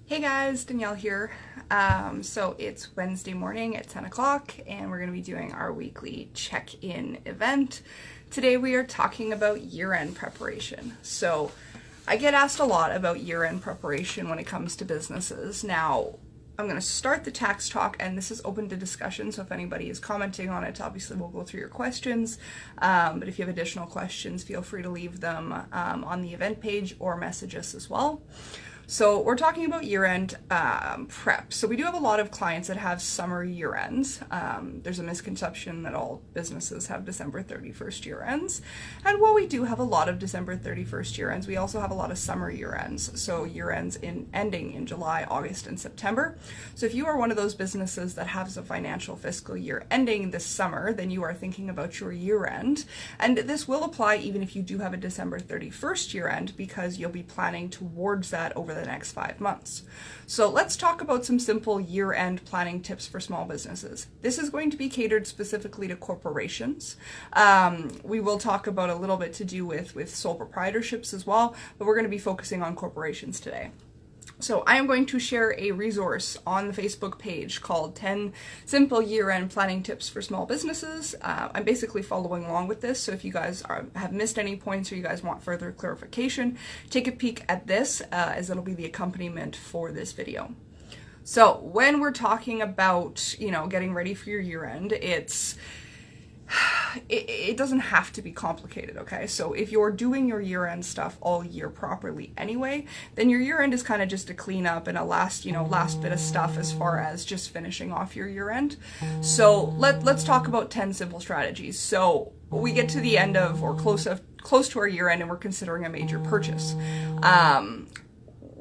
Hey guys, Danielle here. So it's Wednesday morning at 10 o'clock and we're going to be doing our weekly check-in event. Today we are talking about year-end preparation. So I get asked a lot about year-end preparation when it comes to businesses. Now, I'm going to start the tax talk and this is open to discussion, so if anybody is commenting on it, obviously we'll go through your questions. But if you have additional questions, feel free to leave them on the event page or message us as well. So we're talking about year-end prep. So we do have a lot of clients that have summer year-ends. There's a misconception that all businesses have December 31st year-ends. And while we do have a lot of December 31st year-ends, we also have a lot of summer year-ends. So year-ends ending in July, August, and September. So if you are one of those businesses that has a financial fiscal year ending this summer, then you are thinking about your year-end. And this will apply even if you do have a December 31st year-end, because you'll be planning towards that over the next 5 months. So let's talk about some simple year-end planning tips for small businesses. This is going to be catered specifically to corporations. We will talk about a little bit to do with sole proprietorships as well, but we're going to be focusing on corporations today. So I am going to share a resource on the Facebook page called 10 Simple Year-End Planning Tips for Small Businesses. I'm basically following along with this, so if you guys have missed any points or you guys want further clarification, take a peek at this as it'll be the accompaniment for this video. So when we're talking about, getting ready for your year-end, it doesn't have to be complicated, okay? So if you're doing your year-end stuff all year properly anyway, then your year-end is kind of just a cleanup and a last bit of stuff as far as just finishing off your year-end. So let's talk about 10 simple strategies. So we get to the end of or close to our year-end and we're considering a major purchase.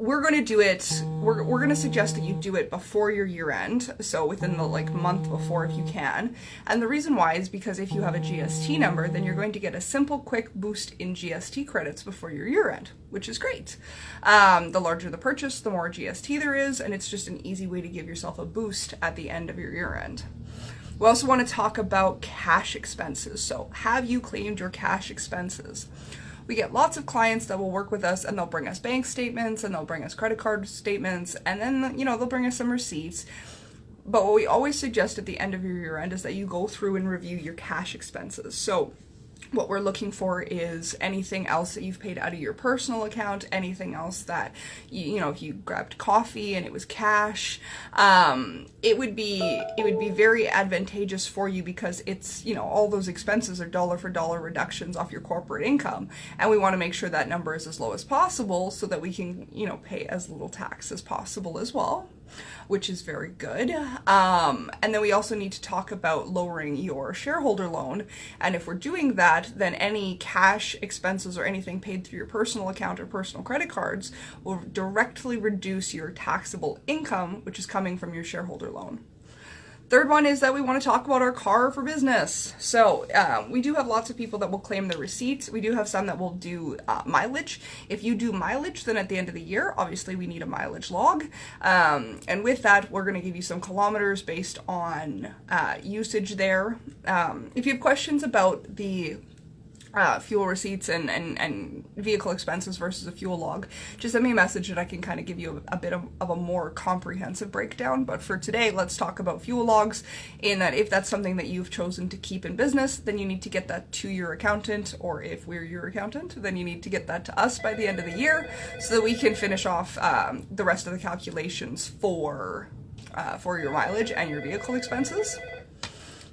We're going to do it, we're going to suggest that you do it before your year end, so within the month before if you can. And the reason why is because if you have a GST number, then you're going to get a simple quick boost in GST credits before your year end, which is great. The larger the purchase, the more GST there is, and it's just an easy way to give yourself a boost at the end of your year end. We also want to talk about cash expenses. So have you claimed your cash expenses? We get lots of clients that will work with us and they'll bring us bank statements and they'll bring us credit card statements and then, they'll bring us some receipts. But what we always suggest at the end of your year end is that you go through and review your cash expenses. So what we're looking for is anything else that you've paid out of your personal account, anything else that, if you grabbed coffee and it was cash, it would be very advantageous for you because it's, all those expenses are dollar for dollar reductions off your corporate income. And we want to make sure that number is as low as possible so that we can, pay as little tax as possible as well, which is very good. And then we also need to talk about lowering your shareholder loan. And if we're doing that, then any cash expenses or anything paid through your personal account or personal credit cards will directly reduce your taxable income, which is coming from your shareholder loan. Third one is that we want to talk about our car for business. So we do have lots of people that will claim the receipts. We do have some that will do mileage. If you do mileage, then at the end of the year, obviously we need a mileage log. And with that, we're going to give you some kilometers based on usage there. If you have questions about the fuel receipts and vehicle expenses versus a fuel log, just send me a message and I can kind of give you a bit of a more comprehensive breakdown. But for today, let's talk about fuel logs, in that if that's something that you've chosen to keep in business, then you need to get that to your accountant, or if we're your accountant, then you need to get that to us by the end of the year so that we can finish off the rest of the calculations for your mileage and your vehicle expenses.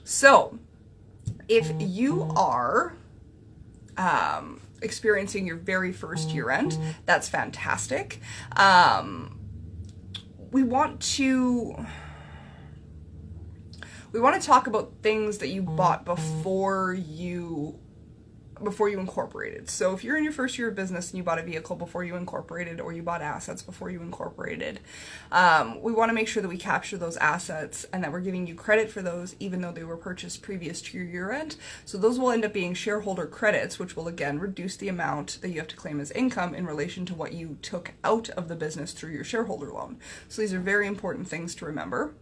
So if you are experiencing your very first year end, that's fantastic. We want to talk about things that you bought before you incorporated. So if you're in your first year of business and you bought a vehicle before you incorporated, or you bought assets before you incorporated, we want to make sure that we capture those assets and that we're giving you credit for those even though they were purchased previous to your year end. So those will end up being shareholder credits, which will again reduce the amount that you have to claim as income in relation to what you took out of the business through your shareholder loan. So these are very important things to remember.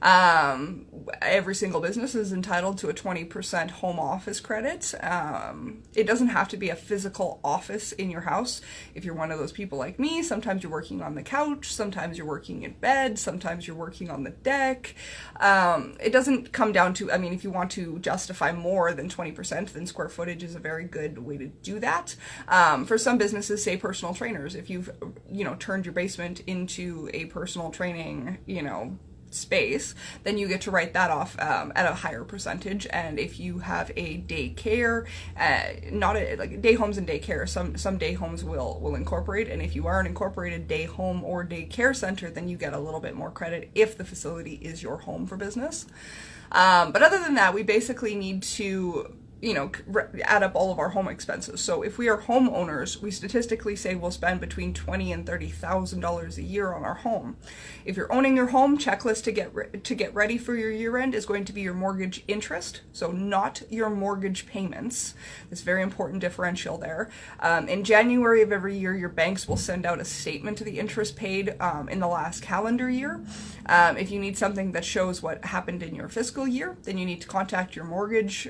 Every single business is entitled to a 20% home office credit. It doesn't have to be a physical office in your house. If you're one of those people like me, sometimes you're working on the couch, sometimes you're working in bed, sometimes you're working on the deck. It doesn't come down to, I mean, if you want to justify more than 20%, then square footage is a very good way to do that. For some businesses, say personal trainers, if you've, turned your basement into a personal training, space, then you get to write that off at a higher percentage. And if you have a daycare, like day homes and daycare, some day homes will incorporate, and if you are an incorporated day home or daycare center, then you get a little bit more credit if the facility is your home for business. But other than that, we basically need to add up all of our home expenses. So if we are homeowners, we statistically say we'll spend between $20,000 and $30,000 a year on our home. If you're owning your home, checklist to get ready for your year end is going to be your mortgage interest, so not your mortgage payments. It's a very important differential there. In January of every year, your banks will send out a statement to the interest paid in the last calendar year. If you need something that shows what happened in your fiscal year, then you need to contact your mortgage,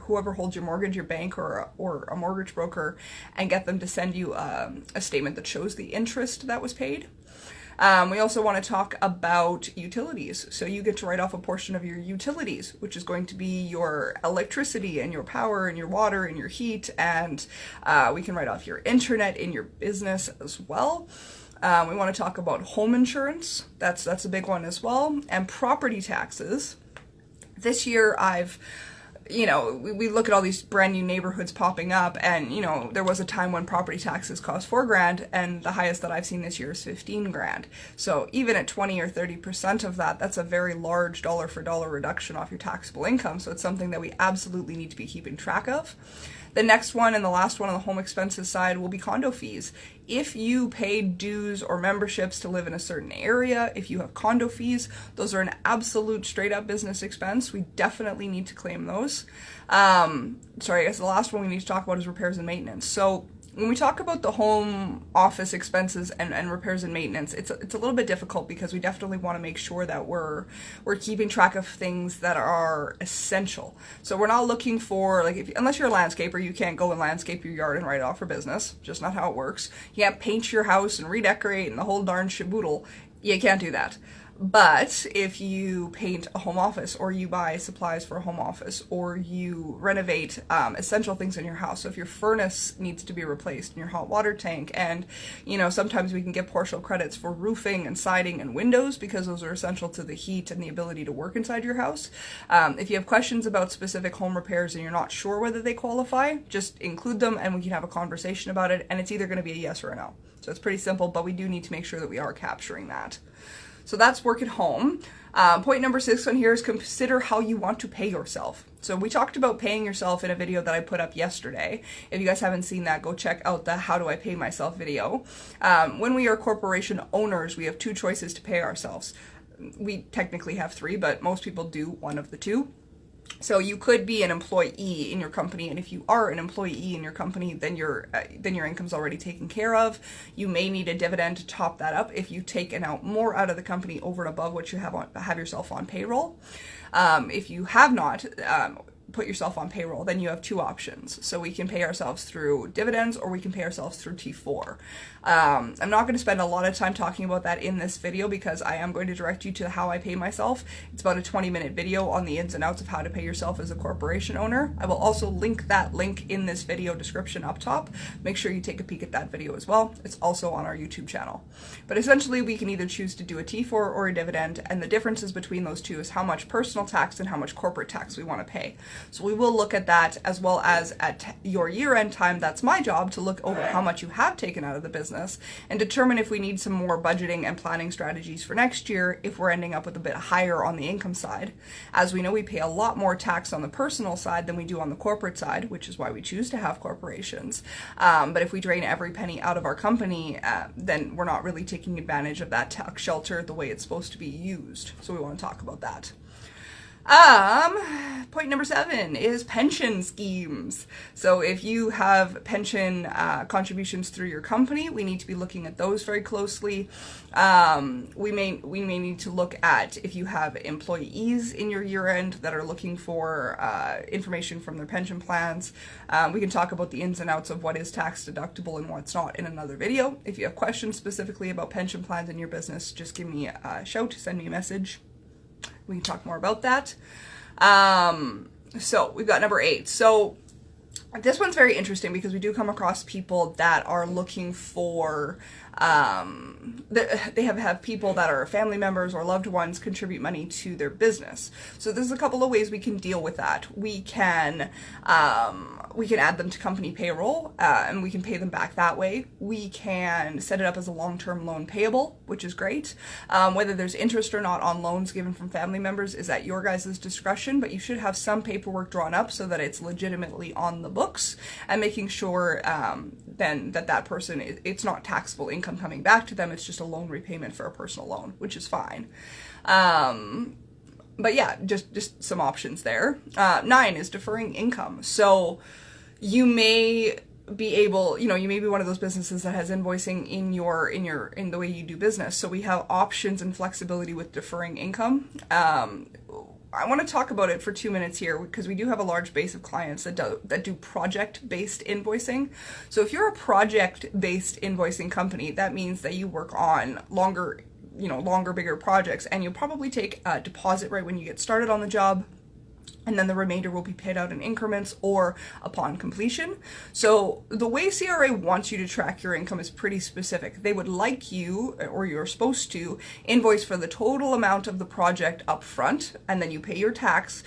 whoever holds your mortgage, your bank or a mortgage broker, and get them to send you a statement that shows the interest that was paid. We also want to talk about utilities. So you get to write off a portion of your utilities, which is going to be your electricity and your power and your water and your heat, and we can write off your internet in your business as well. We want to talk about home insurance. That's a big one as well. And property taxes. This year we look at all these brand new neighborhoods popping up, and there was a time when property taxes cost $4,000, and the highest that I've seen this year is $15,000. So even at 20 or 30% of that, that's a very large dollar for dollar reduction off your taxable income. So it's something that we absolutely need to be keeping track of. The next one and the last one on the home expenses side will be condo fees. If you pay dues or memberships to live in a certain area, if you have condo fees, those are an absolute straight up business expense. We definitely need to claim those. I guess the last one we need to talk about is repairs and maintenance. So when we talk about the home office expenses and repairs and maintenance, it's a little bit difficult because we definitely want to make sure that we're keeping track of things that are essential. So we're not looking for, unless you're a landscaper, you can't go and landscape your yard and write it off for business. Just not how it works. You can't paint your house and redecorate and the whole darn shaboodle. You can't do that. But if you paint a home office, or you buy supplies for a home office, or you renovate essential things in your house, so if your furnace needs to be replaced in your hot water tank, and sometimes we can get partial credits for roofing and siding and windows because those are essential to the heat and the ability to work inside your house. If you have questions about specific home repairs and you're not sure whether they qualify, just include them and we can have a conversation about it, and it's either going to be a yes or a no. So it's pretty simple, but we do need to make sure that we are capturing that. So that's work at home. Point number 6 on here is consider how you want to pay yourself. So we talked about paying yourself in a video that I put up yesterday. If you guys haven't seen that, go check out the How Do I Pay Myself video. When we are corporation owners, we have 2 choices to pay ourselves. We technically have 3, but most people do one of the 2. So you could be an employee in your company, and if you are an employee in your company, then your income's already taken care of. You may need a dividend to top that up if you've taken out more out of the company over and above what you have yourself on payroll. If you have not put yourself on payroll, then you have 2 options. So we can pay ourselves through dividends, or we can pay ourselves through T4. I'm not going to spend a lot of time talking about that in this video because I am going to direct you to how I pay myself. It's about a 20-minute video on the ins and outs of how to pay yourself as a corporation owner. I will also link that link in this video description up top. Make sure you take a peek at that video as well. It's also on our YouTube channel. But essentially, we can either choose to do a T4 or a dividend, and the differences between those 2 is how much personal tax and how much corporate tax we want to pay. So we will look at that, as well as at your year-end time. That's my job, to look over how much you have taken out of the business and determine if we need some more budgeting and planning strategies for next year if we're ending up with a bit higher on the income side. As we know, we pay a lot more tax on the personal side than we do on the corporate side, which is why we choose to have corporations. But if we drain every penny out of our company, then we're not really taking advantage of that tax shelter the way it's supposed to be used. So we want to talk about that. Point number 7 is pension schemes. So if you have pension contributions through your company, we need to be looking at those very closely. We may need to look at if you have employees in your year end that are looking for information from their pension plans. We can talk about the ins and outs of what is tax deductible and what's not in another video. If you have questions specifically about pension plans in your business, just give me a shout, send me a message. We can talk more about that. So we've got number 8. So this one's very interesting because we do come across people that are looking for, they have people that are family members or loved ones contribute money to their business. So there's a couple of ways we can deal with that. We can add them to company payroll, and we can pay them back that way. We can set it up as a long-term loan payable, which is great. Whether there's interest or not on loans given from family members is at your guys' discretion, but you should have some paperwork drawn up so that it's legitimately on the books, and making sure then that person, it's not taxable income coming back to them, it's just a loan repayment for a personal loan, which is fine. But yeah, just some options there. 9 is deferring income. So you may be able, you may be one of those businesses that has invoicing in the way you do business. So we have options and flexibility with deferring income. I want to talk about it for 2 minutes here because we do have a large base of clients that do project-based invoicing. So if you're a project-based invoicing company, that means that you work on longer, bigger projects, and you'll probably take a deposit right when you get started on the job, and then the remainder will be paid out in increments or upon completion. So the way CRA wants you to track your income is pretty specific. They would like you, or you're supposed to, invoice for the total amount of the project up front, and then you pay your tax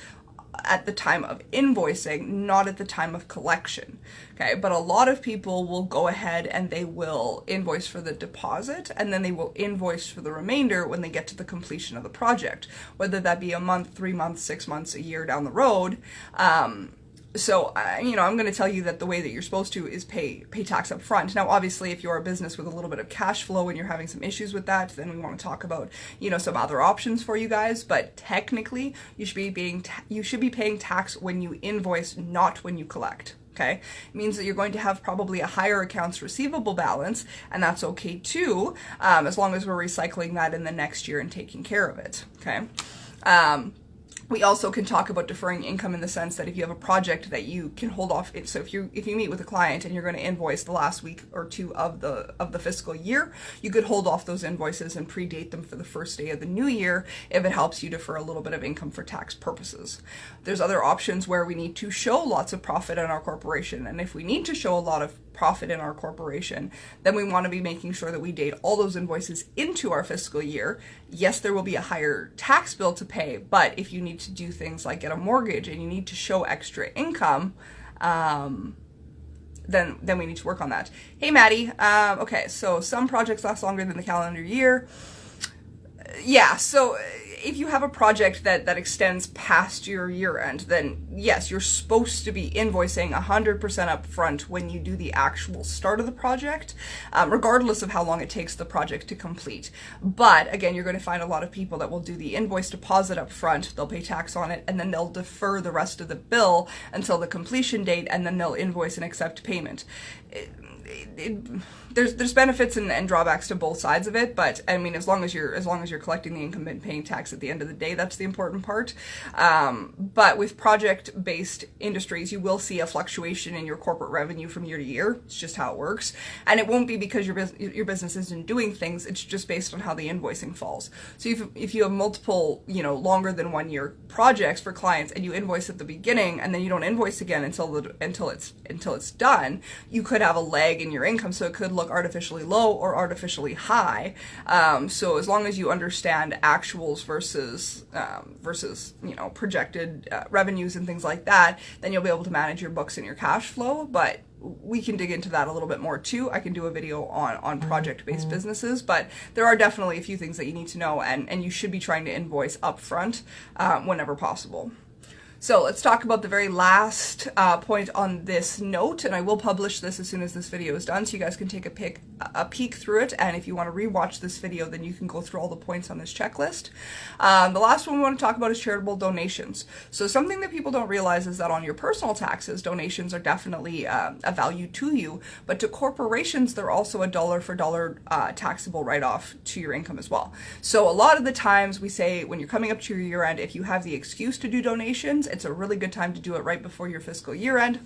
at the time of invoicing, not at the time of collection. Okay, but a lot of people will go ahead and they will invoice for the deposit, and then they will invoice for the remainder when they get to the completion of the project, whether that be a month, 3 months, 6 months, a year down the road. So, I'm going to tell you that the way that you're supposed to is pay tax up front. Now, obviously, if you're a business with a little bit of cash flow and you're having some issues with that, then we want to talk about, some other options for you guys. But technically, you should be paying tax when you invoice, not when you collect. Okay, it means that you're going to have probably a higher accounts receivable balance, and that's okay too, as long as we're recycling that in the next year and taking care of it. Okay. We also can talk about deferring income in the sense that if you have a project that you can hold off, so if you meet with a client and you're going to invoice the last week or two of the fiscal year, you could hold off those invoices and predate them for the first day of the new year if it helps you defer a little bit of income for tax purposes. There's other options where we need to show lots of profit in our corporation, and if we need to show a lot of profit in our corporation, then we want to be making sure that we date all those invoices into our fiscal year. Yes, there will be a higher tax bill to pay, but if you need to do things like get a mortgage and you need to show extra income, then we need to work on that. Hey, Maddie. Okay, so some projects last longer than the calendar year. Yeah, so if you have a project that extends past your year end, then yes, you're supposed to be invoicing 100% up front when you do the actual start of the project, regardless of how long it takes the project to complete. But again, you're going to find a lot of people that will do the invoice deposit up front, they'll pay tax on it, and then they'll defer the rest of the bill until the completion date, and then they'll invoice and accept payment. There's benefits and drawbacks to both sides of it, but I mean, as long as you're collecting the income and paying tax at the end of the day, that's the important part. But with project-based industries, you will see a fluctuation in your corporate revenue from year to year. It's just how it works, and it won't be because your business isn't doing things. It's just based on how the invoicing falls. So if you have multiple, longer than 1 year projects for clients, and you invoice at the beginning and then you don't invoice again until it's done, you could have a lag in your income, so it could look artificially low or artificially high. So as long as you understand actuals versus projected revenues and things like that, then you'll be able to manage your books and your cash flow. But we can dig into that a little bit more too. I can do a video on project-based businesses, but there are definitely a few things that you need to know, and you should be trying to invoice upfront whenever possible. So let's talk about the very last point on this note, and I will publish this as soon as this video is done, so you guys can take a a peek through it, and if you want to rewatch this video, then you can go through all the points on this checklist. The last one we want to talk about is charitable donations. So something that people don't realize is that on your personal taxes, donations are definitely a value to you, but to corporations, they're also a dollar for dollar taxable write-off to your income as well. So a lot of the times we say when you're coming up to your year end, if you have the excuse to do donations, it's a really good time to do it right before your fiscal year end,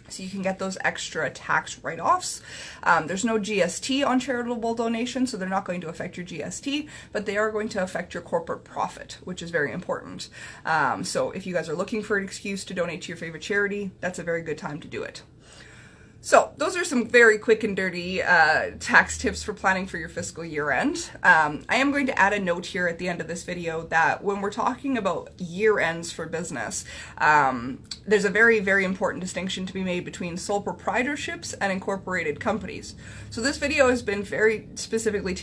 so you can get those extra tax write-offs. There's no GST on charitable donations, so they're not going to affect your GST, but they are going to affect your corporate profit, which is very important. So if you guys are looking for an excuse to donate to your favorite charity, that's a very good time to do it. So those are some very quick and dirty tax tips for planning for your fiscal year end. I am going to add a note here at the end of this video that when we're talking about year ends for business, there's a very, very important distinction to be made between sole proprietorships and incorporated companies. So this video has been very specifically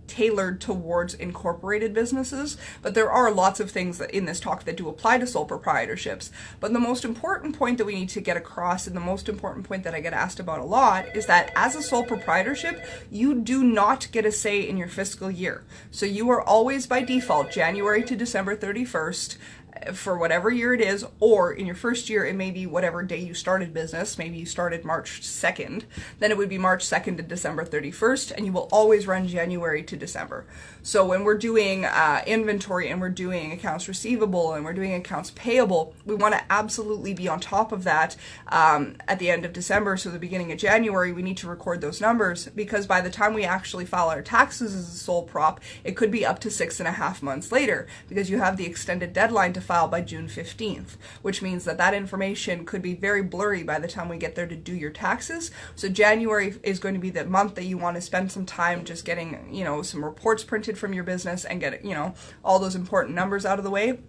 tailored towards incorporated businesses, but there are lots of things that in this talk that do apply to sole proprietorships. But the most important point that we need to get across, and the most important point that I get asked about a lot, is that as a sole proprietorship, you do not get a say in your fiscal year. So you are always by default January to December 31st for whatever year it is, or in your first year it may be whatever day you started business. Maybe you started March 2nd, then it would be March 2nd to December 31st, and you will always run January to December. So when we're doing inventory and we're doing accounts receivable and we're doing accounts payable, we want to absolutely be on top of that at the end of December. So the beginning of January, we need to record those numbers, because by the time we actually file our taxes as a sole prop, it could be up to 6.5 months later, because you have the extended deadline to file by June 15th, which means that that information could be very blurry by the time we get there to do your taxes. So January is going to be the month that you want to spend some time just getting, you know, some reports printed from your business and get, you know, all those important numbers out of the way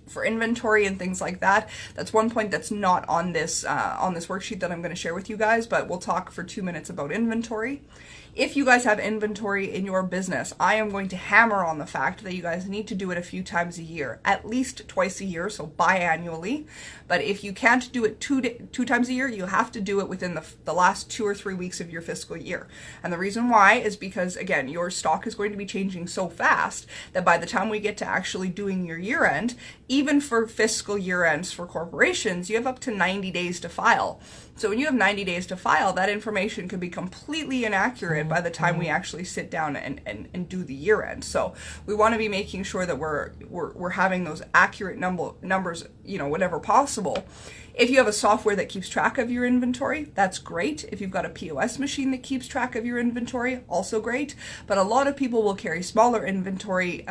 for inventory and things like that. That's one point that's not on this worksheet that I'm going to share with you guys, but we'll talk for 2 minutes about inventory. If you guys have inventory in your business, I am going to hammer on the fact that you guys need to do it a few times a year, at least twice a year, so biannually. But if you can't do it two times a year, you have to do it within the last 2 or 3 weeks of your fiscal year. And the reason why is because, again, your stock is going to be changing so fast that by the time we get to actually doing your year end, even for fiscal year ends for corporations, you have up to 90 days to file. So when you have 90 days to file, that information could be completely inaccurate by the time we actually sit down and do the year end. So we want to be making sure that we're having those accurate numbers, you know, whenever possible. If you have a software that keeps track of your inventory, that's great. If you've got a POS machine that keeps track of your inventory, also great. But a lot of people will carry smaller inventory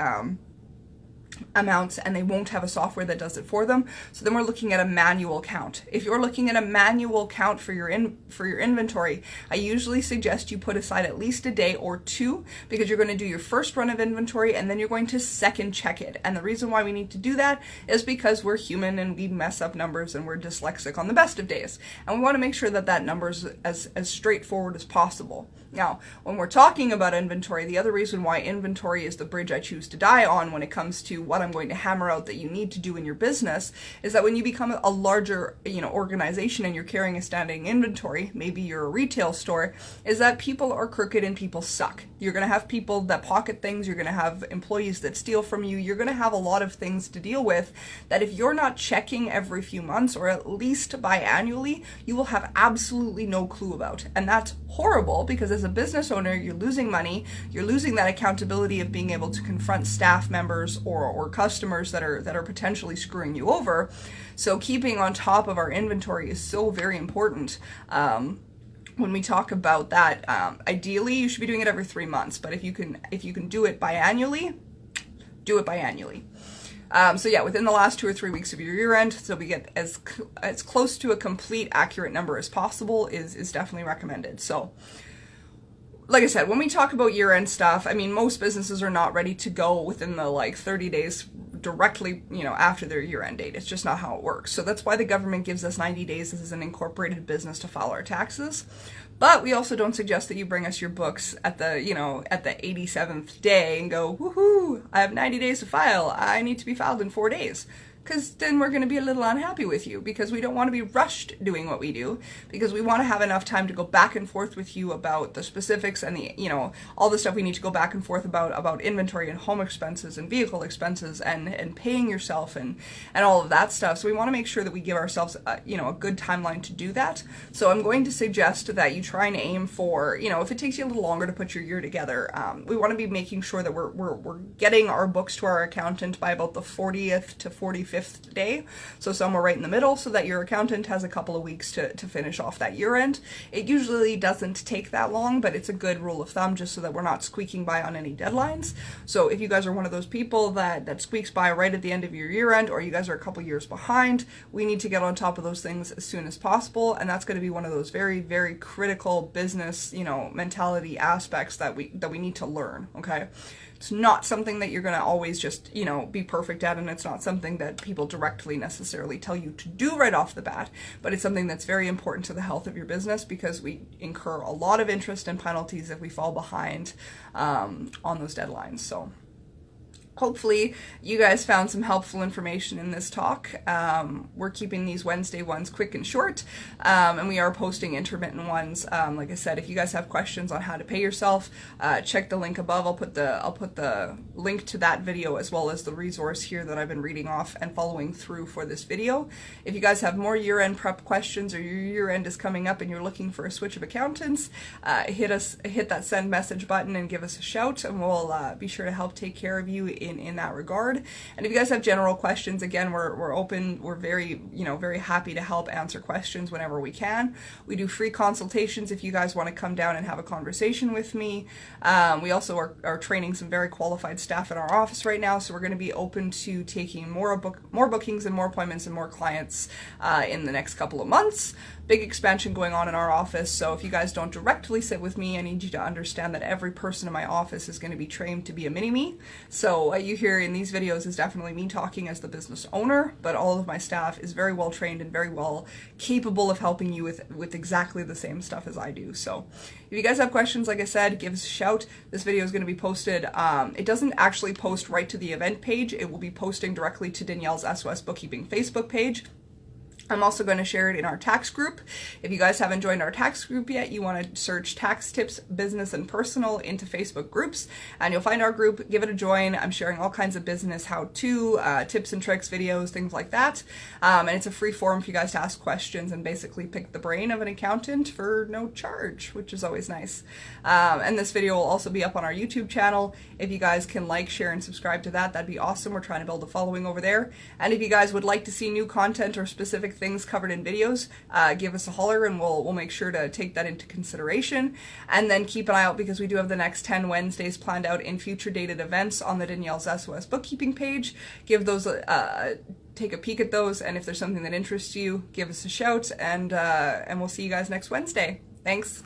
amounts and they won't have a software that does it for them. So then we're looking at a manual count. If you're looking at a manual count for your inventory, I usually suggest you put aside at least a day or two, because you're going to do your first run of inventory and then you're going to second check it. And the reason why we need to do that is because we're human and we mess up numbers and we're dyslexic on the best of days. And we want to make sure that that number is as straightforward as possible. Now, when we're talking about inventory, the other reason why inventory is the bridge I choose to die on when it comes to what I'm going to hammer out that you need to do in your business is that when you become a larger, you know, organization and you're carrying a standing inventory, maybe you're a retail store, is that people are crooked and people suck. You're going to have people that pocket things, you're going to have employees that steal from you, you're going to have a lot of things to deal with that if you're not checking every few months or at least biannually, you will have absolutely no clue about. And that's horrible, because as a business owner, you're losing money, you're losing that accountability of being able to confront staff members or customers that are potentially screwing you over. So keeping on top of our inventory is so very important. When we talk about that, ideally you should be doing it every 3 months, but if you can do it biannually, do it biannually. So yeah, within the last 2 or 3 weeks of your year end, so we get as close to a complete accurate number as possible is definitely recommended. So like I said, when we talk about year end stuff, I mean, most businesses are not ready to go within the 30 days directly, you know, after their year end date. It's just not how it works. So that's why the government gives us 90 days as an incorporated business to file our taxes. But we also don't suggest that you bring us your books at the, you know, at the 87th day and go, woohoo, I have 90 days to file. I need to be filed in 4 days. because then we're going to be a little unhappy with you, because we don't want to be rushed doing what we do, because we want to have enough time to go back and forth with you about the specifics and the, you know, all the stuff we need to go back and forth about inventory and home expenses and vehicle expenses and paying yourself and all of that stuff. So we want to make sure that we give ourselves you know, a good timeline to do that. So I'm going to suggest that you try and aim for, you know, if it takes you a little longer to put your year together, we want to be making sure that we're getting our books to our accountant by about the 40th to 45th day. So somewhere right in the middle, so that your accountant has a couple of weeks to finish off that year end. It usually doesn't take that long, but it's a good rule of thumb just so that we're not squeaking by on any deadlines. So if you guys are one of those people that squeaks by right at the end of your year end, or you guys are a couple years behind, we need to get on top of those things as soon as possible. And that's going to be one of those very, very critical business, you know, mentality aspects that we need to learn. Okay. It's not something that you're going to always just, you know, be perfect at, and it's not something that people directly necessarily tell you to do right off the bat, but it's something that's very important to the health of your business, because we incur a lot of interest and penalties if we fall behind on those deadlines. So hopefully you guys found some helpful information in this talk. We're keeping these Wednesday ones quick and short, and we are posting intermittent ones. Like I said, if you guys have questions on how to pay yourself, check the link above. I'll put the link to that video as well as the resource here that I've been reading off and following through for this video. If you guys have more year-end prep questions, or your year-end is coming up and you're looking for a switch of accountants, hit that send message button and give us a shout, and we'll be sure to help take care of you in that regard. And if you guys have general questions, again, we're open. We're very, you know, very happy to help answer questions whenever we can. We do free consultations if you guys want to come down and have a conversation with me. We also are training some very qualified staff in our office right now, so we're going to be open to taking more bookings and more appointments and more clients in the next couple of months. Big expansion going on in our office, so if you guys don't directly sit with me, I need you to understand that every person in my office is going to be trained to be a mini-me. So what you hear in these videos is definitely me talking as the business owner, but all of my staff is very well trained and very well capable of helping you with exactly the same stuff as I do. So if you guys have questions, like I said, give us a shout. This video is going to be posted. It doesn't actually post right to the event page. It will be posting directly to Danielle's SOS Bookkeeping Facebook page. I'm also going to share it in our tax group. If you guys haven't joined our tax group yet, you want to search Tax Tips Business and Personal into Facebook groups, and you'll find our group. Give it a join. I'm sharing all kinds of business how-to, tips and tricks, videos, things like that. And it's a free forum for you guys to ask questions and basically pick the brain of an accountant for no charge, which is always nice. And this video will also be up on our YouTube channel. If you guys can like, share, and subscribe to that, that'd be awesome. We're trying to build a following over there. And if you guys would like to see new content or specific things covered in videos, give us a holler and we'll make sure to take that into consideration. And then keep an eye out, because we do have the next 10 Wednesdays planned out in future dated events on the Danielle's SOS Bookkeeping page. Give those take a peek at those, and if there's something that interests you, give us a shout, and we'll see you guys next Wednesday. Thanks.